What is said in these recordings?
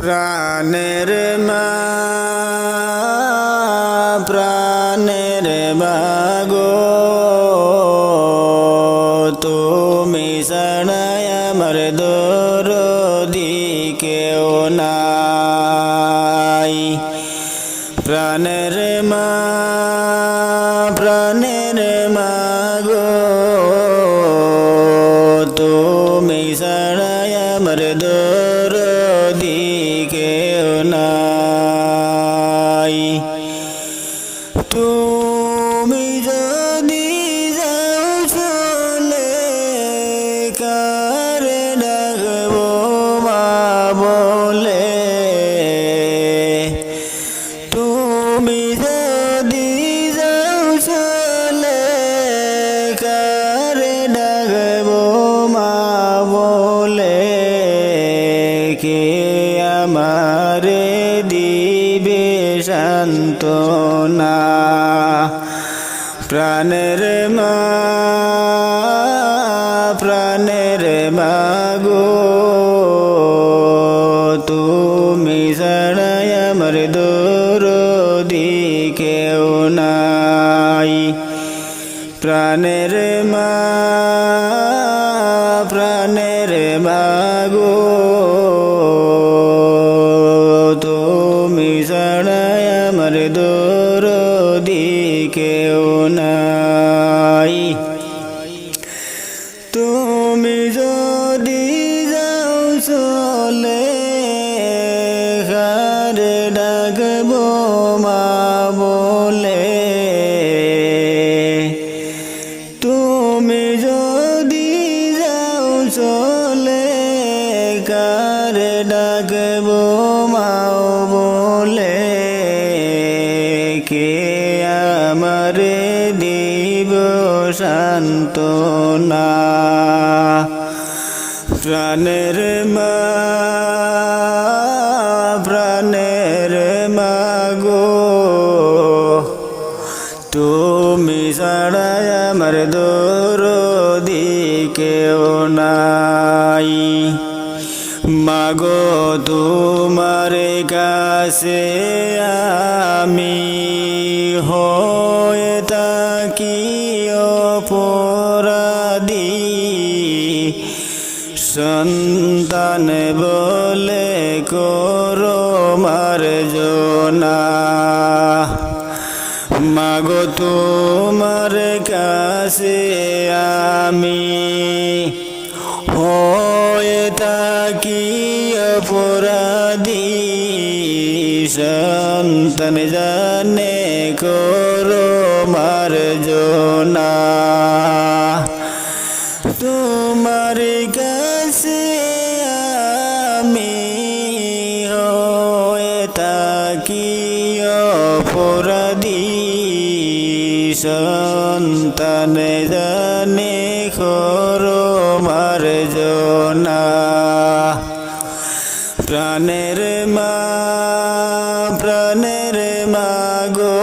প্রাণের মা প্রাণের মাগো তুমি ছাড়াই আমার দরদি কেউ নাই। প্রাণের মা প্রাণের মাগো তুমি ছাড়াই আমার দরদি কেউ নাই। তুমি যদি যাও চলে কার ডাকবো মা বলে। তুমি যদি যাও চলে কার ডাকবো মা বলে। কে আমারে দিবে সান্ত্বনা। প্রাণের মা প্রাণের মাগো তুমি ছাড়াই আমার দরদি কেউ নাই। প্রাণের মা প্রাণের মাগো তুমি ছাড়াই আমার দরদি কেউ নাই। তুমি যদি যাও চলে কার ডাকবো মা বলে। তুমি যদি যাও চলে কার ডাকবো মা বলে। কে আমারে দিব সান্ত্বনা। প্রাণের মা প্রাণের মাগো তুমি ছাড়াই আমার দরদি কেউ নাই। মাগো তোমার কাছে আমি হয়ে থাকি অপরাধী। সন্তান বলে করো মার্জনা। মাগো তোমার কাছে আমি হয়ে থাকি অপরাধী। সন্তান জানে করো মার্জনা। তোমার কাছে আমি হয়ে থাকি অপরাধী। সন্তান জানে করো মার্জনা। প্রাণের মা প্রাণের মাগো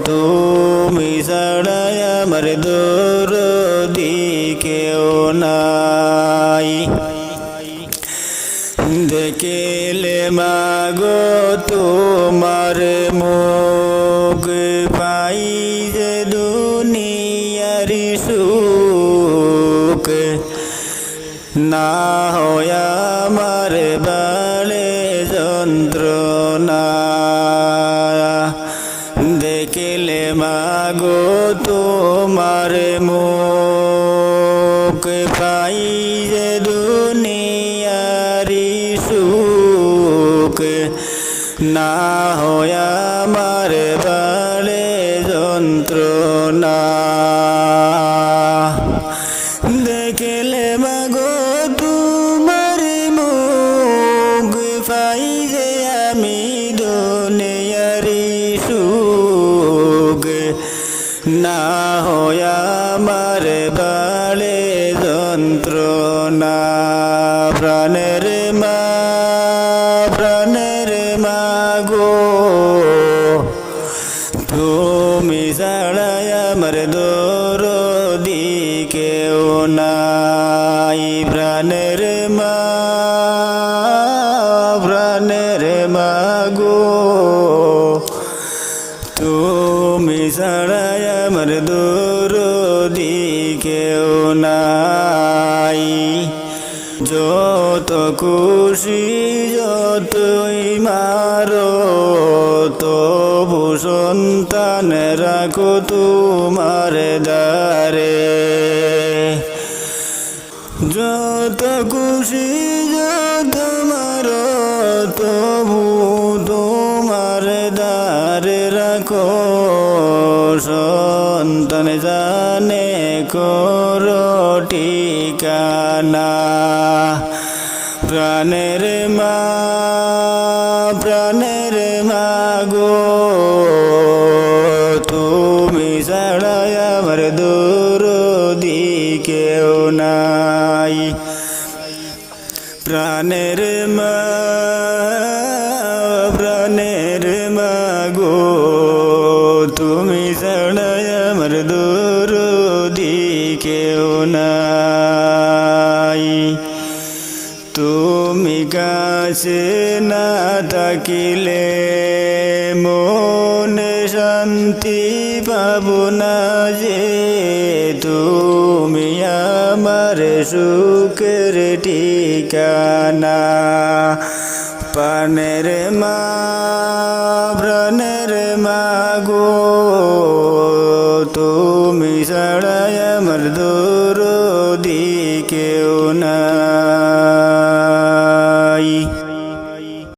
তুমি ছাড়াই আমার দরদি কেউ নাই। দেখলে মাগো তোমার মুখ পাই যে দুনিয়ার সুখ। না হয় আমার বাড়ে যন্ত্রণা। দেখলে মাগো তোমার মুখ পাই যে দুনিয়ারি সুখ। না হয় আমার বাড়ে যন্ত্রণা। দেখলে মাগো তোমার মুখ পাই যে আমি দুনিয়ারি সুখ। না হয় আমার বাড়ে যন্ত্রণা। প্রাণের মা প্রাণের মাগো তুমি ছাড়াই আমার দরদি কেউ নাই। প্রাণের মা মাগো তুমি ছাড়া আমার দরদি কেউ নাই। যত খুশি যতই মারো তবু সন্তান রাখো তোমার দ্বারে। যত খুশি যত মারো তবু তোমার দ্বারে রাখো সন্তান জানে করো ঠিকানা। প্রাণের মা প্রাণের মাগো তুমি ছাড়া আমার দরদি কেউ নাই। প্রাণের মা প্রাণের মাগো তুমি ছাড়া আমার দরদি কেউ নাই। তুমি কাছে না থাকিলে মনে শান্তি পাবো না যে তুমি আমার সুখের ঠিকানা। প্রাণের মা প্রাণের